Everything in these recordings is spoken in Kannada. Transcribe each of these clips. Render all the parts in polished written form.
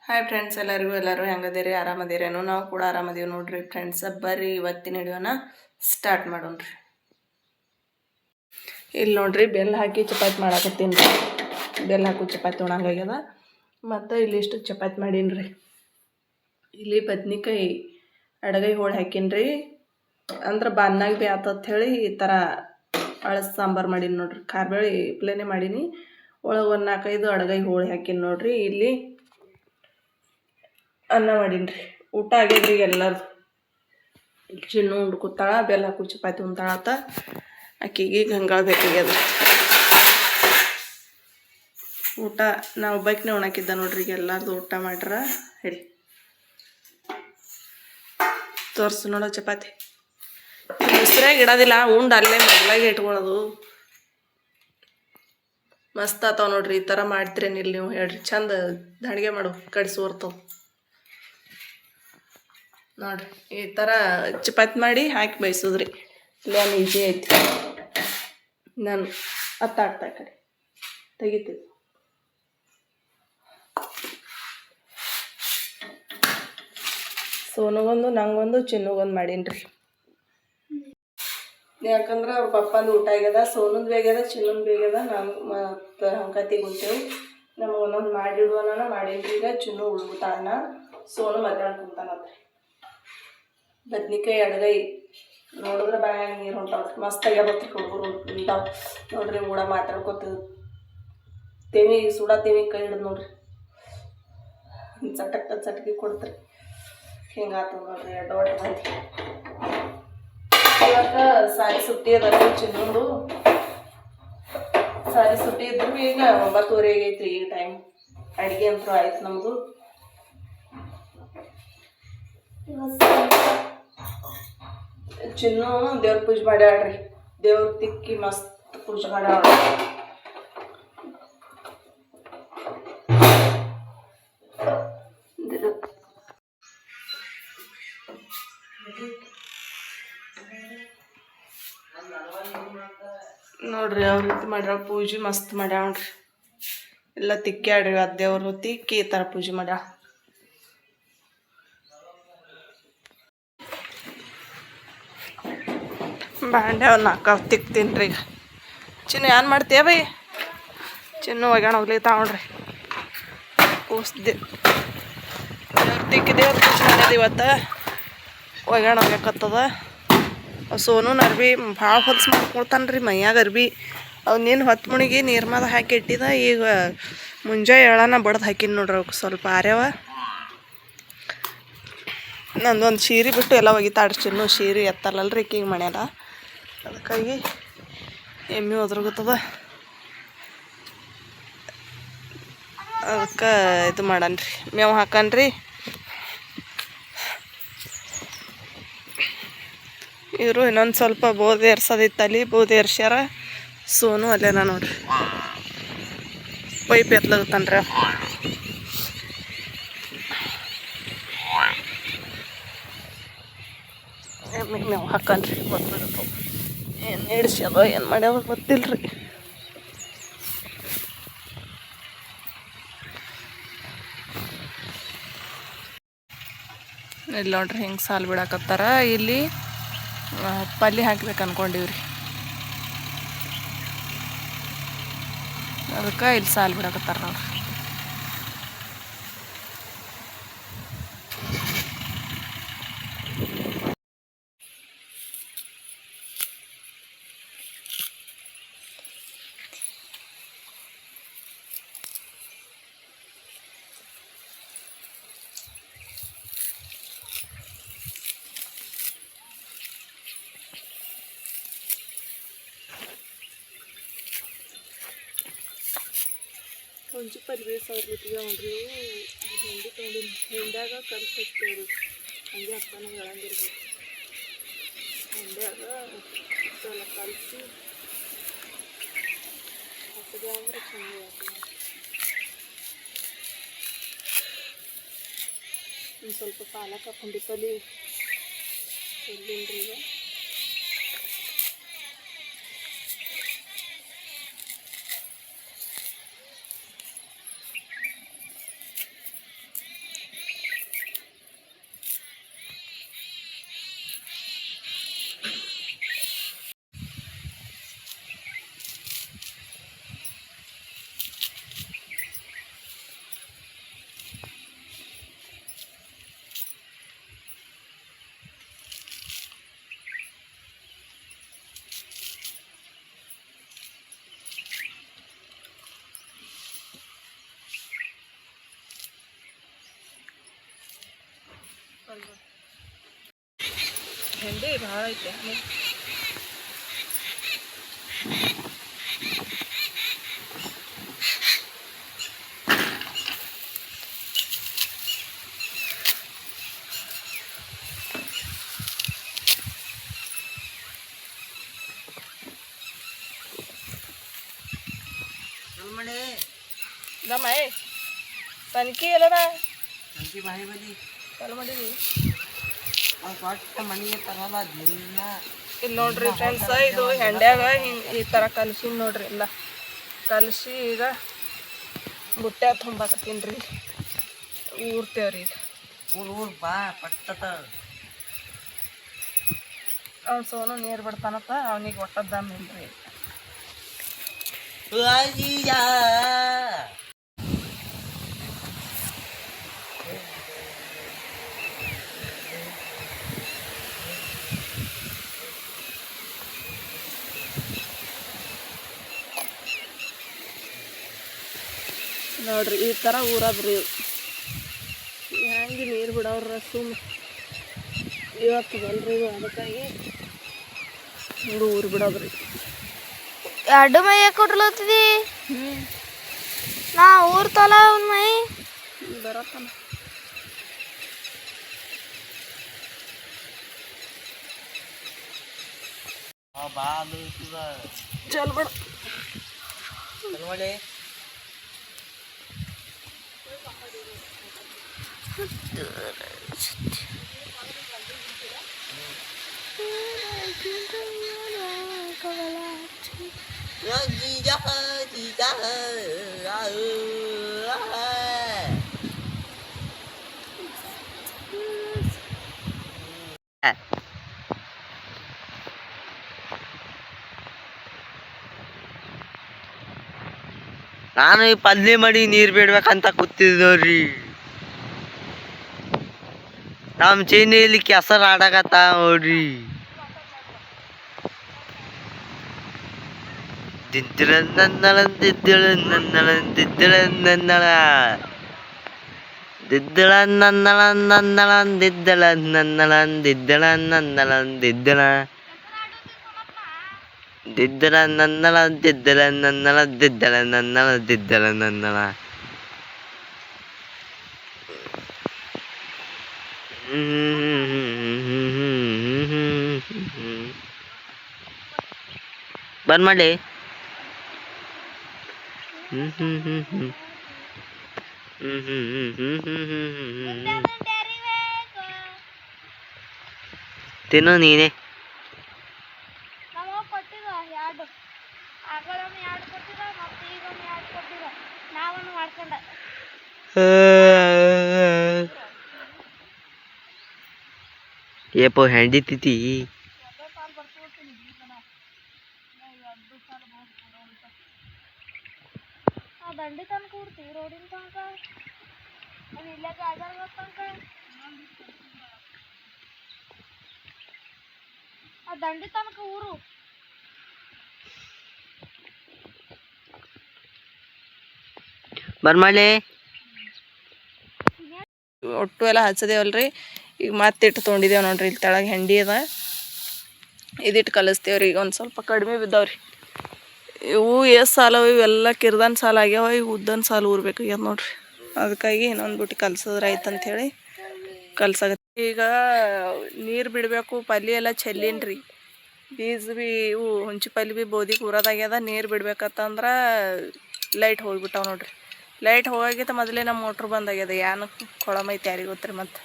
ಹಾಯ್ ಫ್ರೆಂಡ್ಸ್, ಎಲ್ಲರೂ ಹೆಂಗದಿರಿ? ಆರಾಮದಿರೇನು? ನಾವು ಕೂಡ ಆರಾಮದೀವಿ ನೋಡ್ರಿ ಫ್ರೆಂಡ್ಸ್. ಬರ್ರಿ ಇವತ್ತಿನ ವಿಡಿಯೋನ ಸ್ಟಾರ್ಟ್ ಮಾಡೋಣ್ರಿ. ಇಲ್ಲಿ ನೋಡ್ರಿ, ಬೆಲ್ಲ ಹಾಕಿ ಚಪಾತಿ ಮಾಡಾಕತ್ತೀನಿ ರೀ. ಬೆಲ್ಲ ಹಾಕಿ ಚಪಾತಿ ಉಣಂಗಾಗ್ಯದ. ಮತ್ತು ಇಲ್ಲಿ ಇಷ್ಟು ಚಪಾತಿ ಮಾಡೀನಿ ರೀ. ಇಲ್ಲಿ ಬದ್ನಿಕಾಯಿ ಅಡಗೈ ಹೋಳು ಹಾಕೀನಿ ರೀ. ಅಂದ್ರೆ ಬಾನ್ನಾಗ ಭೀ ಆತತ್ ಹೇಳಿ ಈ ಥರ ಅಳಸ್ ಸಾಂಬಾರು ಮಾಡೀನಿ ನೋಡ್ರಿ. ಖಾರಬೇಳೆ ಪ್ಲೇನೇ ಮಾಡೀನಿ. ಒಳಗೆ ಒಂದು 4-5 ಅಡಗೈ ಹೋಳು ಹಾಕೀನಿ ನೋಡ್ರಿ. ಇಲ್ಲಿ ಅನ್ನ ಮಾಡೀನಿ ರೀ. ಊಟ ಆಗ್ಯದ್ರಿ ಎಲ್ಲರದು. ಚಿನ್ನು ಉಂಡು ಕೂತಾಳ, ಬೆಲ್ಲ ಹಾಕು ಚಪಾತಿ ಉಣ್ತಾಳತ್ತ. ಆಕಿಗೆ ಗಂಗಾಳ ಬೇಕಾಗ್ಯದ. ಊಟ ನಾವು ಒಬ್ಬಾಕಿನೇ ಉಣಾಕಿದ್ದ ನೋಡ್ರಿ. ಈಗ ಎಲ್ಲರದು ಊಟ ಮಾಡ್ರ ಹೇಳಿ ತೋರಿಸು ನೋಡೋ ಚಪಾತಿ. ಮುಸ್ರಾಗ ಇಡೋದಿಲ್ಲ, ಉಂಡು ಅಲ್ಲೇ ಮೊದಲಾಗೆ ಇಟ್ಕೊಳ್ಳೋದು. ಮಸ್ತ್ ಆತಾವ ನೋಡ್ರಿ. ಈ ಥರ ಮಾಡ್ತೀರೇನಿಲ್ಲ ನೀವು ಹೇಳ್ರಿ? ಚಂದ ಅಡುಗೆ ಮಾಡು, ಕಡಿಸಿ ಓರ್ತವ ನೋಡ್ರಿ. ಈ ಥರ ಚಪಾತಿ ಮಾಡಿ ಹಾಕಿ ಬಯಸೋದ್ರಿ. ಇಲ್ಲೇನು ಈಜಿ ಐತಿ. ನಾನು ಹತ್ತಾಡ್ತಾ ಕಡೆ ತೆಗಿತೀವಿ. ಸೋನುಗೊಂದು, ನಂಗೊಂದು, ಚಿನ್ನುಗೊಂದು ಮಾಡೀನಿ ರೀ. ಯಾಕಂದ್ರೆ ಅವ್ರ ಪಪ್ಪಂದು ಊಟ ಆಗ್ಯದ, ಸೋನಂದು ಬೇಗ್ಯದ, ಚಿನ್ನೊಂದು ಬೇಗ್ಯದ. ನಮ್ಮ ಮತ್ತು ಹಂಕತಿ ಗುಂತೇವು. ನಮಗೆ ಒಂದೊಂದು ಮಾಡಿಡುವನ ಮಾಡೀನಿ. ಈಗ ಚಿನ್ನು ಉಳ್ಗುತ್ತಾಳನ್ನ, ಸೋನು ಮಧ್ಯಾಹ್ನ ಕುಂತಾನತ್ರಿ. ಬದ್ನಿಕಾಯಿ ಅಡಗೈ ನೋಡಿದ್ರೆ ಬಾಯಾಗ ನೀರು ಹೊಂಟಾವ್ರಿ. ಮಸ್ತ್ ಆಗ್ಯಾವತ್ರಿ. ಹುಡುಗರು ನಿಂತಾವ ನೋಡ್ರಿ. ಕೂಡ ಮಾತಾಡ್ಕೊತ ತೆವಿ ಸುಡ ತೆವಿ ಕೈ ಹಿಡಿದು ನೋಡ್ರಿ. ಚಟಕಿ ಕೊಡ್ತ್ರಿ. ಹಿಂಗಾತದ ನೋಡ್ರಿ. ದೊಡ್ಡ ಮಂದಿ ಇವತ್ತು ಸಾರಿ ಸುಟ್ಟಿ ಅದ ಚಿನ್ನೊಂದು. ಸಾರಿ ಸುಟ್ಟಿ ಇದ್ರು ಈಗ 9:30 ಆಗೈತ್ರಿ. ಈಗ ಟೈಮ್ ಅಡುಗೆ ಅಂತೂ ಆಯ್ತು ನಮ್ಮದು. ಚಿನ್ನು ದೇವ್ರ ಪೂಜೆ ಮಾಡ್ಯಾಳ್ರಿ. ದೇವ್ರ ತಿಕ್ಕಿ ಮಸ್ತ್ ಪೂಜೆ ಮಾಡ್ಯಾಳ. ನೋಡ್ರಿ ಯಾವ ರೀತಿ ಮಾಡ್ಯಾಳ ಪೂಜೆ. ಮಸ್ತ್ ಮಾಡ್ಯಾಳ್ರಿ. ಎಲ್ಲ ತಿಕ್ಕ್ಯಾಡ್ರಿ. ಅದು ದೇವ್ರು ತಿಕ್ಕಿ ಈ ಥರ ಪೂಜೆ ಮಾಡ್ಯಾಳ. ಬಾಂಡೆ ಒಂದು 4 ತಿಕ್ತೀನಿ ರೀ. ಈಗ ಚಿನ್ನು ಏನ್ ಮಾಡ್ತೀಯ ಬೈ? ಚಿನ್ನು ಒಗ್ಯಾಣ ಹೋಗ್ಲಿತಾವ ನೋಡ್ರಿ. ಕೂಸ್ದೆ ದೇವ್ರ ಪೂಜೆ ಮಾಡ್ಯದ ಇವತ್ತು. ಒಗ್ಯಾಣ ಹೋಗ್ಯಾಕತ್ತದ. ಸೋನು ಅರ್ಬಿ ಭಾಳ ಹೊಲ್ಸು ಮಾಡ್ಕೊಳ್ತಾನೆ ರೀ ಮೈಯಾಗ ಅರ್ಬಿ. ಅವು ನೀನು ಹೊತ್ತು ಮುಣಿಗಿ ನೀರ್ಮಾದ ಹಾಕಿ ಇಟ್ಟಿದ. ಈಗ ಮುಂಜಾನೆ ಎಳನ ಬಡ್ದು ಹಾಕಿನಿ ನೋಡ್ರಿ. ಅವ್ಕೆ ಸ್ವಲ್ಪ ಆರ್ಯವ. ನಂದೊಂದು ಸೀರೆ ಬಿಟ್ಟು ಎಲ್ಲ ಒಗಿತಾಡ್ರಿ. ಚಿನ್ನು ಸೀರೆ ಎತ್ತಲ್ಲಲ್ರಿ ಈಕಿಗೆ ಮಣ್ಯಾರ. ಅದಕ್ಕಾಗಿ ಎಮ್ಮೆ ಒದ್ರಗುತ್ತದ. ಅದಕ್ಕೆ ಇದು ಮಾಡನ್ರಿ, ಮೇವು ಹಾಕನ್ರಿ. ಇವರು ಇನ್ನೊಂದು ಸ್ವಲ್ಪ ಬೋಧಿ ಏರ್ಸೋದಿತ್ತಲ್ಲಿ, ಬೋಧಿ ಏರ್ಸ್ಯಾರ. ಸೋನು ಅಲ್ಲೇನ ನೋಡ್ರಿ. ಪೈಪ್ ಎತ್ಲಾಗತ್ತಾನ್ರಿ. ಎಮ್ಮಿಗೆ ಮೇವು ಹಾಕನ್ರಿ. ಗೊತ್ತಾಗತ್ತವ ಏನು ಹಿಡ್ಸ್ಯದ ಏನು ಮಾಡ್ಯಾವ ಗೊತ್ತಿಲ್ರಿ. ಇಲ್ಲಿ ನೋಡ್ರಿ ಹಿಂಗೆ ಸಾಲು ಬಿಡಾಕತ್ತಾರ. ಇಲ್ಲಿ ಪಲ್ಯ ಹಾಕ್ಬೇಕು ಅನ್ಕೊಂಡಿವ್ರಿ. ಅದಕ್ಕೆ ಇಲ್ಲಿ ಸಾಲು ಬಿಡಾಕತ್ತಾರ ನೋಡ್ರಿ. ಒಂಚು ಪರಿಬೇವು ಸಾವಿರ ನೋಡ್ರಿ. ಹಿಂಡಿ ತೊಗೊಂಡು ಹಿಂಡ್ಯಾಗ ಕಲ್ಸಿ ಹಚ್ತೇವ್ರಿ. ಹಂಗೆ ಅಪ್ಪನ ಹೇಳಂಗಿರ್ಬೇಕು. ಹಿಂಡ್ಯಾಗ ಎಲ್ಲ ಕಲಿಸಿ ಹಾಕಿದೆ ಅಂದ್ರೆ ಚೆನ್ನಾಗಿ ಆಗ್ತದೆ. ಒಂದು ಸ್ವಲ್ಪ ಪಾಲಕ ಪುಂಡಿ ಪಲ್ಲೆ ಎಲ್ಲಿಲ್ರಿ. ಈಗ ಹೆಂಡಿ ಭಾಳ ಐತೆ ದಮ್ಮ ತನಕಿ ಎಲ್ಲದ ತನಕಿ ಬಾಯಿ ಬದಿ ಚಾಲು ಮಾಡಿದಿ ಒಟ್ಟು ಮನೆಗೆ ತರಲ್ಲ ದಿನ. ಇಲ್ಲಿ ನೋಡ್ರಿ ಫ್ರೆಂಡ್ಸ್, ಇದು ಹೆಂಡ್ಯಾಗ ಹಿಂಗೆ ಈ ಥರ ಕಲಸಿ ನೋಡ್ರಿ. ಇಲ್ಲ ಕಲಸಿ ಈಗ ಬುಟ್ಟ್ಯಾಗ ತುಂಬಾಕತ್ತೀನಿ ರೀ. ಊರ್ತೇವ್ರಿ ಈಗ. ಊರ್ ಬಾ ಪಟ್ಟತ. ಅವ್ನು ಸೋನು ನೀರು ಬಿಡ್ತಾನತ್ತ, ಅವನಿಗೆ ಒಟ್ಟದ್ದಾಮಿಲ್ರಿ. ನೋಡ್ರಿ ಈ ಥರ ಊರದ್ರಿ. ಹೆಂಗೆ ನೀರು ಬಿಡೋರ ಸುಮ್ಮ ಇವತ್ತು ಬಲ್ರಿ, ಅದಕ್ಕಾಗಿ ಹಿಂಗೆ ಊರು ಬಿಡೋದ್ರಿ. ಎರಡು ಮೈ ಯಾಕೆ ಕೊಟ್ಲತ್ತಿದಿ? ನಾ ಊರ್ ತಲ ಒಂದು ಮೈ ಬರತ್ತಾನ. ಚಲ್ ಬಿಡ ನಾನು ಈ ಪಲ್ಯ ಮಾಡಿ ನೀರು ಬಿಡ್ಬೇಕಂತ ಕೂತಿದ್ದವ್ರಿ. ನಮ್ಮ ಚೀನಿಯಲ್ಲಿ ಕೆಸರು ಆಡಕತ್ತ ನೋಡ್ರಿ. ದಿದ್ದಳ ನನ್ನಳ ದಿದ್ದಳ ನನ್ನಳ ದಿದ್ದಳ ನನ್ನಳ ದಿದ್ದಳ ನನ್ನಳ ನನ್ನಳ ದಿದ್ದಳ ನನ್ನಳ ದಿದ್ದಳ ನನ್ನಳ ದಿದ್ದಳ ದಿದ್ದಳ ನನ್ನಳ ದಿದ್ದಳ ನನ್ನಳ ದಿದ್ದಳ ನನ್ನಳ ದಿದ್ದಳ ನನ್ನಳ. ಬಂದ್ ಮಾಡಿ. ತಿನ್ನು ನೀನೆ. ಏಪೋ ಹೆಂಡಿತಿ ದಂಡಿ ತನಕ ಕೂಡ್ತಿ ರೋಡಿನ ತನಕ ಇಲ್ಲೇ ಗಾಜಾರ ತನಕ ಆ ದಂಡಿ ತನಕ ಊರು. ಬರ್ಮಾಳೆ ಒಟ್ಟು ಎಲ್ಲ ಹಚ್ಚದೇವಲ್ರಿ. ಈಗ ಮತ್ತಿಟ್ಟು ತೊಗೊಂಡಿದ್ದೇವೆ ನೋಡ್ರಿ. ಇಲ್ಲಿ ತೆಳಗೆ ಹೆಂಡಿ ಅದ, ಇದಿಟ್ಟು ಕಲಿಸ್ತೇವ್ರಿ. ಈಗ ಒಂದು ಸ್ವಲ್ಪ ಕಡಿಮೆ ಬಿದ್ದಾವ್ರಿ. ಇವು ಎಷ್ಟು ಸಾಲ ಇವೆಲ್ಲ ಕಿರ್ದನ್ ಸಾಲ ಆಗ್ಯಾವ. ಇವು ಉದ್ದನ್ ಸಾಲ ಊರ್ಬೇಕಾಗ್ಯದ ನೋಡ್ರಿ. ಅದಕ್ಕಾಗಿ ಇನ್ನೊಂದು ಬಿಟ್ಟು ಕಲ್ಸಿದ್ರೆ ಆಯ್ತಂತ ಹೇಳಿ ಕಲ್ಸಾಗತ್ತೆ. ಈಗ ನೀರು ಬಿಡಬೇಕು. ಪಲ್ಯ ಎಲ್ಲ ಚೆಲ್ಲಿನ್ರಿ. ಬೀಜ ಭೀ ಇವು ಹುಂಚಿ ಪಲ್ಯ ಭೀ ಬೋದಿಗೆ ಊರೋದಾಗ್ಯದ. ನೀರು ಬಿಡ್ಬೇಕತ್ತಂದ್ರೆ ಲೈಟ್ ಹೋಗ್ಬಿಟ್ಟಾವ ನೋಡ್ರಿ. ಲೈಟ್ ಹೋಗಾಗಿತ್ತ ಮೊದಲೇ ನಮ್ಮ ಮೋಟ್ರ್ ಬಂದಾಗ್ಯದ. ಏನಕ್ಕೆ ಕೊಳಮೈತಿ ಯಾರಿಗೆ ಗೊತ್ತ್ರಿ. ಮತ್ತು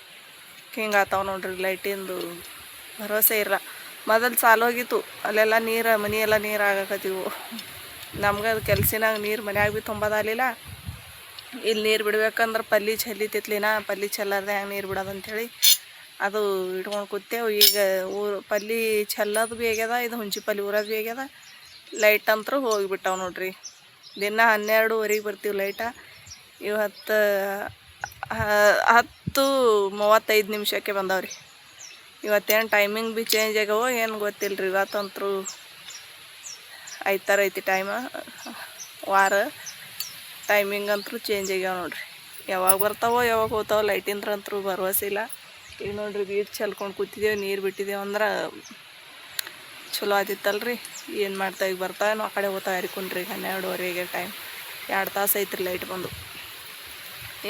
ಹಿಂಗೆ ಆತಾವ ನೋಡ್ರಿ. ಲೈಟಿಂದು ಭರವಸೆ ಇರ. ಮೊದಲು ಸಾಲು ಹೋಗಿತ್ತು, ಅಲ್ಲೆಲ್ಲ ನೀರು, ಮನೆಯೆಲ್ಲ ನೀರು ಆಗಕತ್ತಿವು. ನಮ್ಗೆ ಅದು ಕೆಲ್ಸಿನಾಗ ನೀರು ಮನ್ಯಾಗ ಭೀ ತುಂಬೋದಾಗಲಿಲ್ಲ. ಇಲ್ಲಿ ನೀರು ಬಿಡ್ಬೇಕಂದ್ರೆ ಪಲ್ಲಿ ಚೆಲ್ಲಿತಿತ್ಲಿನ, ಪಲ್ಲಿ ಚೆಲ್ಲಾರ್ದೆ ಹೆಂಗೆ ನೀರು ಬಿಡೋದಂಥೇಳಿ ಅದು ಇಟ್ಕೊಂಡು ಕೂತೇವು. ಈಗ ಪಲ್ಲಿ ಚೆಲ್ಲೋದು ಭೀ ಆಗ್ಯದ, ಇದು ಹುಂಚಿ ಪಲ್ಲಿ ಊರೋದು ಭೀ ಆಗ್ಯದ. ಲೈಟ್ ಅಂತೂ ಹೋಗಿಬಿಟ್ಟಾವ ನೋಡ್ರಿ. ದಿನ 12:30 ಬರ್ತೀವಿ ಲೈಟ. ಇವತ್ತು 10:35 ಬಂದಾವ್ರಿ. ಇವತ್ತೇನು ಟೈಮಿಂಗ್ ಭೀ ಚೇಂಜ್ ಆಗ್ಯಾವ ಏನು ಗೊತ್ತಿಲ್ಲ ರೀ. ಇವತ್ತಂತರೂ 5 ಥರ ಐತಿ ಟೈಮ. ವಾರ ಟೈಮಿಂಗ್ ಅಂತೂ ಚೇಂಜ್ ಆಗ್ಯಾವ ನೋಡ್ರಿ. ಯಾವಾಗ ಬರ್ತಾವೋ ಯಾವಾಗ ಹೋಗ್ತಾವೋ ಲೈಟಿಂದ್ರ ಅಂತೂ ಭರವಸೆ ಇಲ್ಲ. ಈಗ ನೋಡ್ರಿ ನೀರು ಚೆಲ್ಕೊಂಡು ಕೂತಿದ್ದೇವೆ, ನೀರು ಬಿಟ್ಟಿದ್ದೇವೆ ಅಂದ್ರೆ ಚಲೋ ಆತಿತ್ತಲ್ರಿ. ಏನು ಮಾಡ್ತಾ ಈಗ ಬರ್ತಾವೇನೋ ಆ ಕಡೆ ಹೋಗ್ತಾ ಹರಿಕೊಂಡ್ರಿ. 12:30 ಟೈಮ್, 2 ತಾಸು ಐತ್ರಿ ಲೈಟ್ ಬಂದು.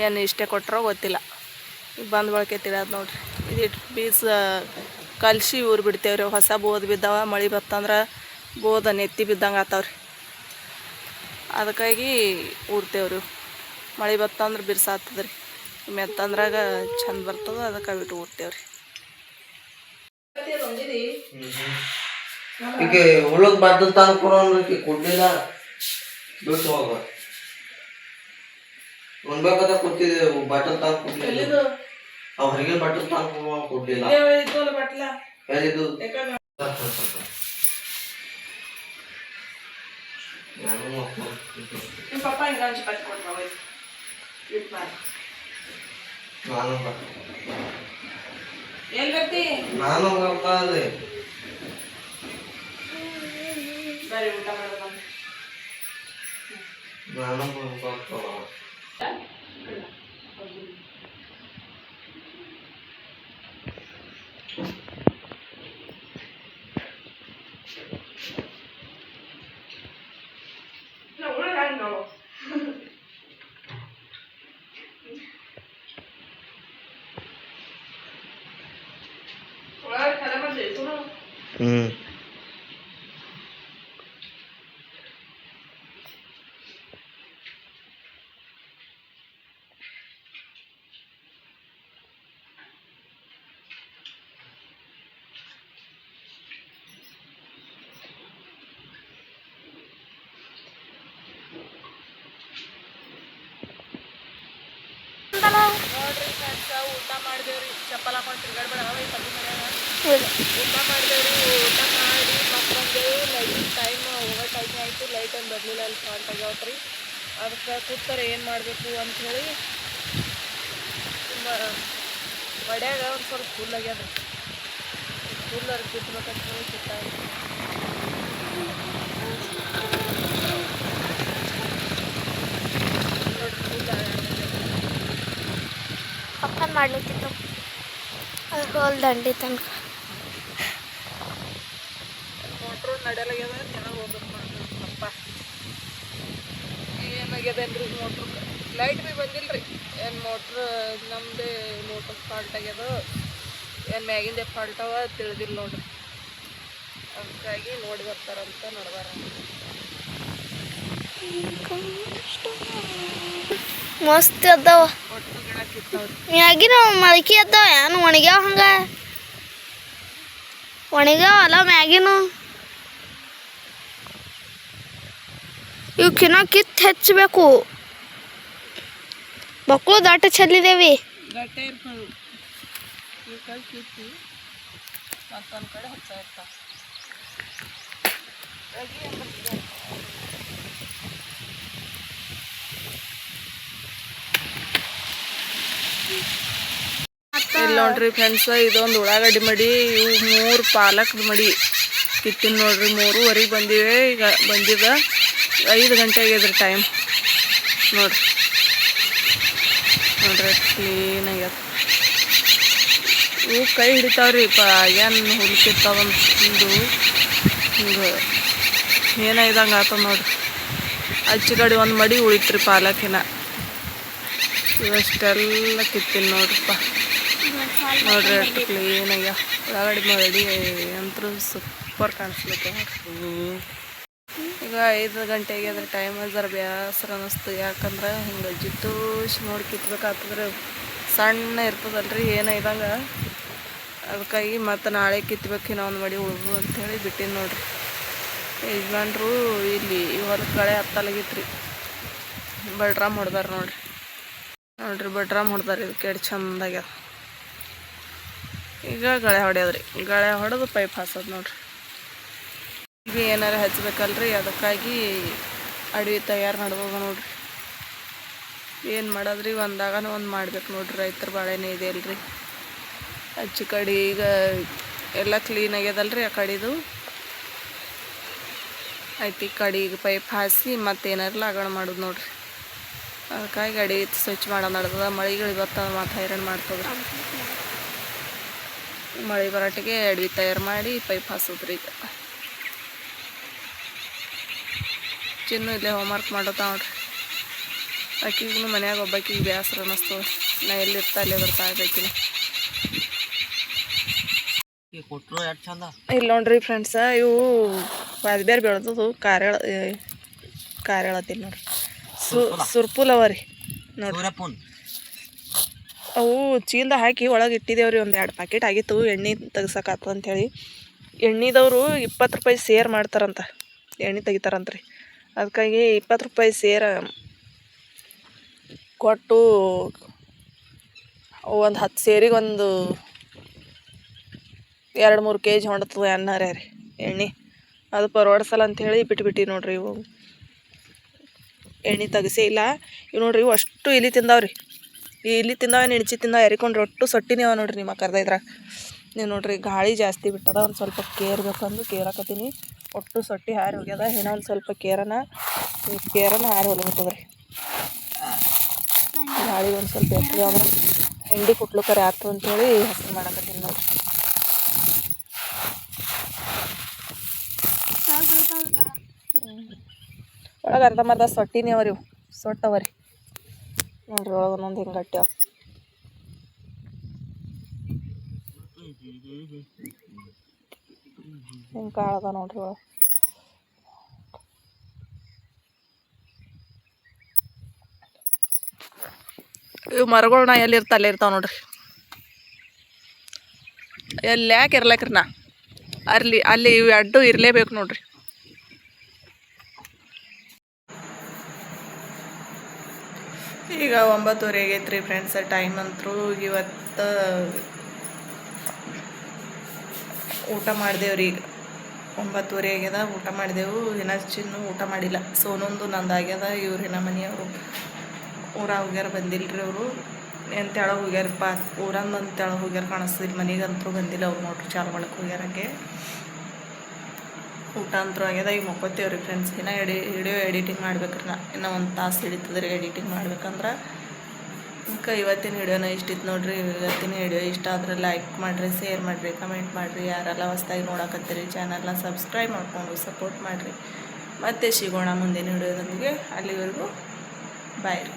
ಏನು ಇಷ್ಟೇ ಕೊಟ್ಟರೋ ಗೊತ್ತಿಲ್ಲ. ಈಗ ಬಂದು ಬಳಕೆ ತಿಳಿಯೋದು ನೋಡ್ರಿ. ಇದಿಟ್ಟು ಬೀಸ ಕಲ್ಸಿ ಊರು ಬಿಡ್ತೇವ್ರಿ. ಹೊಸ ಬೋದ್ ಬಿದ್ದಾವ, ಮಳೆ ಬತ್ತಂದ್ರೆ ಬೋದ ನೆತ್ತಿ ಬಿದ್ದಂಗೆ ಆತಾವ್ರಿ. ಅದಕ್ಕಾಗಿ ಊರ್ತೇವ್ರಿ. ಮಳೆ ಬತ್ತಂದ್ರೆ ಬಿರ್ಸಾಗ್ತದ್ರಿ, ಮೆತ್ತಂದ್ರಾಗ ಚಂದ ಬರ್ತದ. ಅದಕ್ಕೆ ಬಿಟ್ಟು ಊರ್ತೇವ್ರಿ. ಈಗ ಉಳ್ಳದ್ ಬಾಟಲ್ ತಂದು ಕೊಡೋನ್ರಿ, ಕೊಡ್ಲಿಲ್ಲ ಬಿಟ್ಟು ಹೋಗ. ಉಣ್ಬೇಕಂತ ಕೂತಿದ್ದೇವೆ, ಬಾಟಲ್ ತಂದು ಕೊಡ್ಲಿಲ್ಲ. ಹೊರಗಿನ ಬಾಟಲ್ ತಂದು ಕೊಡ್ಲಿಲ್ಲ. ಹೇಳಿದ್ದು ನಾನು ಬರ್ತಾನೆ ನಾನು ಬರ್ತಾವ. ನೋಡ್ರಿ ಫ್ರೆಂಡ್ಸ, ಊಟ ಮಾಡಿದೇವ್ರಿ. ಚಪ್ಪಲ್ ಹಾಕೊಂಡು ತಿರ್ಗಾಡ್ಬೇಡ ಊಟ ಮಾಡಿದೇವ್ರಿ. ಊಟ ಮಾಡಿ ಮತ್ತೆ ಬಂದೇವು. ಲೈಟ್ ಟೈಮ್ ಹೋಗೋ ಟೈಮ್ ಆಯಿತು. ಲೈಟ್ ಏನು ಬರಲಿಲ್ಲ, ಅಲ್ಲಿ ಫಾಲ್ಟ್ ಆಗ್ಯಾವತ್ರಿ. ಅದಕ್ಕೆ ಕೂತಾರೆ ಏನು ಮಾಡಬೇಕು ಅಂಥೇಳಿ ತುಂಬ ಮಡ್ಯಾಗ ಒಂದು ಸ್ವಲ್ಪ ಫುಲ್ ಆಗ್ಯದ. ಫುಲ್ಲರ್ ಕಿತ್ಬೇಕಂತ ಹೇಳಿ ಕಿತ್ತ ಪಕ್ಕನ್ ಮಾಡ್ಲಿಕ್ಕಿತ್ತು ಹೋಲ್ ದಂಡಿ ತನಕ. ಮೋಟ್ರು ನಡೆಯಲಾಗ್ಯದ, ಚೆನ್ನಾಗಿ ಹೋಗ್ಬೇಕು ಮಾಡ್ಬೇಕಪ್ಪ. ಏನಾಗ್ಯದೇನ್ರಿ ಮೋಟ್ರು? ಲೈಟ್ ಭೀ ಬಂದಿಲ್ಲ ರೀ. ಏನು ಮೋಟ್ರ್ ನಮ್ಮದೇ ಮೋಟ್ರ್ ಫಾಲ್ಟ್ ಆಗ್ಯದ, ಏನು ಮ್ಯಾಗಿಂದೇ ಫಾಲ್ಟ್ ಅವ ತಿಳಿದಿಲ್ಲ ನೋಡ್ರಿ. ಅದಕ್ಕಾಗಿ ನೋಡಿ ಬರ್ತಾರಂತ ನೋಡ್ಬಾರ. ಮಸ್ತ್ ಅದಾವ ಒಟ್ಟು ಗಿಡ ಕಿತ್ತವ್ರಿ. ಮ್ಯಾಗಿನ ಮಲ್ಕಿ ಅದಾವ. ಏನು ಒಣಗ್ಯಾವ? ಹಂಗ ಒಣಗ್ಯಾವಲ್ಲ ಮ್ಯಾಗಿನು. ಇವಕ್ಕಿನ್ನ ಕಿತ್ತು ಹೆಚ್ಚಬೇಕು. ಮಕ್ಕಳು ದಾಟ ಚೆಲ್ಲಿದೇವಿ. ಗಟ್ಟೆ ಇರ್ತಾವೆ ಈ ಕಡೆ ಕಿತ್ತಿ ಮತ್ತೊಂದು ಕಡೆ ಹಚ್ಚ ಇರ್ತಾವೆ. ಇಲ್ಲಿ ನೋಡ್ರಿ ಫ್ರೆಂಡ್ಸ್, ಇದೊಂದು ಉಳ್ಳಾಗಡ್ಡಿ ಮಡಿ. ಇವು 3 ಪಾಲಕ್ದ ಮಡಿ ಕಿತ್ತಿನ ನೋಡ್ರಿ. 3:30 ಬಂದಿವೆ. ಈಗ ಬಂದಿದ 5 ಗಂಟೆ ಆಗ್ಯದ್ರಿ ಟೈಮ್. ನೋಡ್ರಿ ನೋಡ್ರಿ ಕ್ಲೀನ್ ಆಗ್ಯದ. ಇವು ಕೈ ಹಿಡಿತಾವ್ರಿ. ಏನು ಹುಲ್ಕಿರ್ತಾವಂದು ಹಿಂಗೆ ಏನಾಯ್ದಂಗೆ ಆತದ ನೋಡ್ರಿ. ಅಚ್ಚುಗಡಿ ಒಂದು ಮಡಿ ಉಳಿತ್ರಿ ಪಾಲಕಿನ. ಇವಷ್ಟೆಲ್ಲ ಕಿತ್ತಿನ ನೋಡ್ರಿಪ್ಪ. ನೋಡ್ರಿ ಎಷ್ಟು ಕ್ಲೀನ್ ಆಗ್ಯಾವ. ಉಳ್ಳಾಗಡ್ಡಿ ಮಡಿ ಅಂತೂ ಸೂಪರ್ ಕಾಣಿಸ್ಲಿಕ್ಕೆ ನೋಡ್ರಿ. ಈಗ 5 ಗಂಟೆ ಆಗ್ಯದ್ರ ಟೈಮ್. ಜರ ಬೇಸರ ಅನ್ನಿಸ್ತು. ಯಾಕಂದ್ರೆ ಹಿಂಗೆ ಜಿತ್ತೂಶ್ ನೋಡಿ ಕಿತ್ಬೇಕಾಗ್ತದ್ರಿ. ಸಣ್ಣ ಇರ್ತದಲ್ರಿ ಏನಾಯ್ದಂಗೆ. ಅದಕ್ಕಾಗಿ ಮತ್ತು ನಾಳೆ ಕಿತ್ಬೇಕು ಇನ್ನೊಂದು ಮಡಿ ಉಳ್ದು ಅಂಥೇಳಿ ಬಿಟ್ಟಿನಿ ನೋಡ್ರಿ. ಯಜಮಾನ್ರು ಇಲ್ಲಿ ಹೊಲಕ್ಕೆ ಗಳೆ ಹತ್ತಲಾಗಿತ್ರಿ. ಬಡ್ರಾಮ್ ಹೊಡ್ದಾರ ನೋಡ್ರಿ. ಬಡ್ರಾಮ್ ಹೊಡ್ದಾರ. ಇದಕ್ಕೆ ಎಷ್ಟು ಚಂದಾಗ್ಯದ. ಈಗ ಗಳೆ ಹೊಡ್ಯದ್ರಿ. ಗಳೆ ಹೊಡೆದು ಪೈಪ್ ಹಾಸೋದು ನೋಡ್ರಿ. ಈಗ ಏನಾರು ಹಚ್ಬೇಕಲ್ರಿ, ಅದಕ್ಕಾಗಿ ಅಡವಿ ತಯಾರು ನಡ್ದದ ನೋಡ್ರಿ. ಏನು ಮಾಡೋದ್ರಿ, ಒಂದಾಗನ ಒಂದು ಮಾಡ್ಬೇಕು ನೋಡ್ರಿ. ರೈತರ ಬಾಳೆನೇ ಇದೆ ಅಲ್ರಿ. ಹಚ್ಚಿ ಕಡೆ ಈಗ ಎಲ್ಲ ಕ್ಲೀನ್ ಆಗ್ಯದಲ್ರಿ ಆ ಕಡೆದು. ಆಯ್ತು, ಈ ಕಡೆ ಈಗ ಪೈಪ್ ಹಾಸಿ ಮತ್ತೇನಾರು ಲಾಗಣ ಮಾಡೋದು ನೋಡ್ರಿ. ಅದಕ್ಕಾಗಿ ಅಡಿ ಸ್ವಚ್ಛ ಮಾಡೋದು ನಡ್ದದ. ಮಳೆಗಳು ಇವತ್ತು ಮತ್ತೆ ಹೈರಾಣ ಮಾಡ್ತದ. ಮಳೆ ಬರಾಟಿಗೆ ಅಡ್ವಿ ತಯಾರು ಮಾಡಿ ಪೈಪ್ ಹಾಸೋದ್ರಿ ಈಗ ಚಿನ್ನು ಇಲ್ಲೇ ಹೋಮ್ವರ್ಕ್ ಮಾಡೋತಾ ನೋಡ್ರಿ ಆಕಿಗೂ ಮನ್ಯಾಗ ಒಬ್ಬಾಕಿಗೆ ಬೇಸರ ಅನ್ನಿಸ್ತದೆ ನಾ ಎಲ್ಲಿರ್ತಾ ಅಲ್ಲೇ ಬರ್ತಾ ಇರ್ಬೇಕಿನ ಇಲ್ಲಿ ನೋಡ್ರಿ ಫ್ರೆಂಡ್ಸ ಇವು ವಾದ್ಬೇರ್ ಬೆಳೆದದು ಕಾರೇಳತ್ತೀನಿ ನೋಡ್ರಿ ಸುರ್ಪುಲ್ ಅವ ರೀ ನೋಡ್ರಿ ಅವು ಚೀಲ್ದ ಹಾಕಿ ಒಳಗೆ ಇಟ್ಟಿದ್ದೇವ್ರಿ ಒಂದು 2 ಪ್ಯಾಕೆಟ್ ಆಗಿತ್ತು ಎಣ್ಣೆ ತೆಗ್ಸಕ್ಕಾತು ಅಂಥೇಳಿ ಎಣ್ಣೆದವರು 20 ರೂಪಾಯಿ ಸೇರ್ ಮಾಡ್ತಾರಂತ ಎಣ್ಣೆ ತೆಗಿತಾರಂತ್ರಿ ಅದಕ್ಕಾಗಿ 20 ರೂಪಾಯಿ ಸೇರ ಕೊಟ್ಟು ಒಂದು 10 ಸೇರಿಗೆ ಒಂದು 2-3 kg ಹೊಂಡ್ತದೆ ಅನ್ನರೇ ರೀ ಎಣ್ಣೆ ಅದು ಪರವಾಡ್ಸಲ್ಲ ಅಂಥೇಳಿ ಬಿಟ್ಬಿಟ್ಟು ನೋಡ್ರಿ ಇವು ಎಣ್ಣೆ ತೆಗಿಸೇ ಇಲ್ಲ ಇವು ನೋಡ್ರಿ ಇವು ಅಷ್ಟು ಇಲಿ ತಿಂದಾವ್ರಿ ಈ ಇಲಿ ತಿಂದಾವ ನಿಣಚಿ ತಿಂದಾವ ಎರಿಕೊಂಡ್ರಿ ಒಟ್ಟು ಸೊಟ್ಟಿನೇ ಅವ ನೋಡ್ರಿ ನಿಮ್ಮ ಕರ್ದೈದ್ರಾಗ ನೀವು ನೋಡ್ರಿ ಗಾಳಿ ಜಾಸ್ತಿ ಬಿಟ್ಟದ ಒಂದು ಸ್ವಲ್ಪ ಕೇರ್ಬೇಕಂದು ಕೇರಾಕತ್ತೀನಿ ಒಟ್ಟು ಸೊಟ್ಟಿ ಹಾರಿ ಹೋಗ್ಯದ ಏನೋ ಒಂದು ಸ್ವಲ್ಪ ಕೇರನ ಹಾರಿ ಹೊಲಗುತ್ತದ್ರಿ ಗಾಳಿ ಒಂದು ಸ್ವಲ್ಪ ಎತ್ತದ ಹಿಂಡಿ ಕುಟ್ಲುಕರೆ ಆಯ್ತು ಅಂಥೇಳಿ ಹಸಿ ಮಾಡಕತ್ತೀನಿ ನೋಡ್ರಿ ಒಳಗೆ ಅರ್ಧಂಬರ್ಧ ಸೊಟ್ಟಿನೇ ಅವರಿ ಸೊಟ್ಟವರಿ ನೋಡ್ರಿ ಒಳಗೆ ಒಂದೊಂದು ಹಿಂಗೆ ಗಟ್ಟ್ಯಾವ ಹಿಂಗೆ ಕಾಳದ ನೋಡ್ರಿ ಒಳಗೆ ಇವು ಮರಗಳನ್ನ ಎಲ್ಲಿರ್ತಾವ ಅಲ್ಲಿರ್ತಾವ ನೋಡ್ರಿ ಎಲ್ಲಿ ಯಾಕೆ ಇರ್ಲಕ್ರಿ ನಾ ಅಲ್ಲಿ ಇವು ಅಡ್ಡು ಇರಲೇಬೇಕು ನೋಡ್ರಿ ಈಗ 9:30 ಆಗೈತ್ರಿ ಫ್ರೆಂಡ್ಸ್ ಟೈಮ್ ಅಂತೂ ಇವತ್ತು ಊಟ ಮಾಡಿದೆವ್ರಿ ಈಗ 9:30 ಆಗ್ಯದ ಊಟ ಮಾಡಿದೆವು ಇನ್ನ ಚಿನ್ನು ಊಟ ಮಾಡಿಲ್ಲ ಸೋನೊಂದು ನಂದು ಆಗ್ಯದ ಇವ್ರು ನಮ್ಮ ಮನೆಯವರು ಊರಾಗ ಹೋಗ್ಯಾರ ಬಂದಿಲ್ರಿ ಅವರು ಏನು ತೆಳಗೆ ಹೋಗ್ಯಾರಪ್ಪ ಊರಂದು ಒಂದು ತೆಳಗೆ ಹೋಗ್ಯಾರ ಕಾಣಿಸ್ತಿಲ್ಲ ಮನೆಗಂತೂ ಬಂದಿಲ್ಲ ಅವ್ರು ನೋಡ್ರಿ ಚಾಲು ಮಾಡಕ್ಕೆ ಹೋಗ್ಯಾರಂಗೆ ಊಟ ಅಂತೂ ಆಗ್ಯದ ಈಗ ಮಕ್ಕೋತೇವ್ರಿ ಫ್ರೆಂಡ್ಸ್ ಇನ್ನು ವಿಡಿಯೋ ಎಡಿಟಿಂಗ್ ಮಾಡ್ಬೇಕ್ರಿ ನಾ ಇನ್ನೂ 1 ತಾಸು ಹಿಡಿತದ್ರಿ ಎಡಿಟಿಂಗ್ ಮಾಡ್ಬೇಕಂದ್ರೆ ಅದಕ್ಕೆ ಇವತ್ತಿನ ವಿಡಿಯೋನ ಇಷ್ಟಿತ್ತು ನೋಡ್ರಿ ಇವತ್ತಿನ ವಿಡಿಯೋ ಇಷ್ಟ ಆದರೆ ಲೈಕ್ ಮಾಡಿರಿ ಶೇರ್ ಮಾಡಿರಿ ಕಮೆಂಟ್ ಮಾಡಿರಿ ಯಾರೆಲ್ಲ ಹೊಸ್ದಾಗಿ ನೋಡಕತ್ತೀರಿ ಚಾನಲ್ನ ಸಬ್ಸ್ಕ್ರೈಬ್ ಮಾಡಿಕೊಂಡು ಸಪೋರ್ಟ್ ಮಾಡಿರಿ ಮತ್ತೆ ಸಿಗೋಣ ಮುಂದಿನ ವಿಡಿಯೋದೊಂದಿಗೆ ಅಲ್ಲಿವರೆಗೂ ಬಾಯ್ ರೀ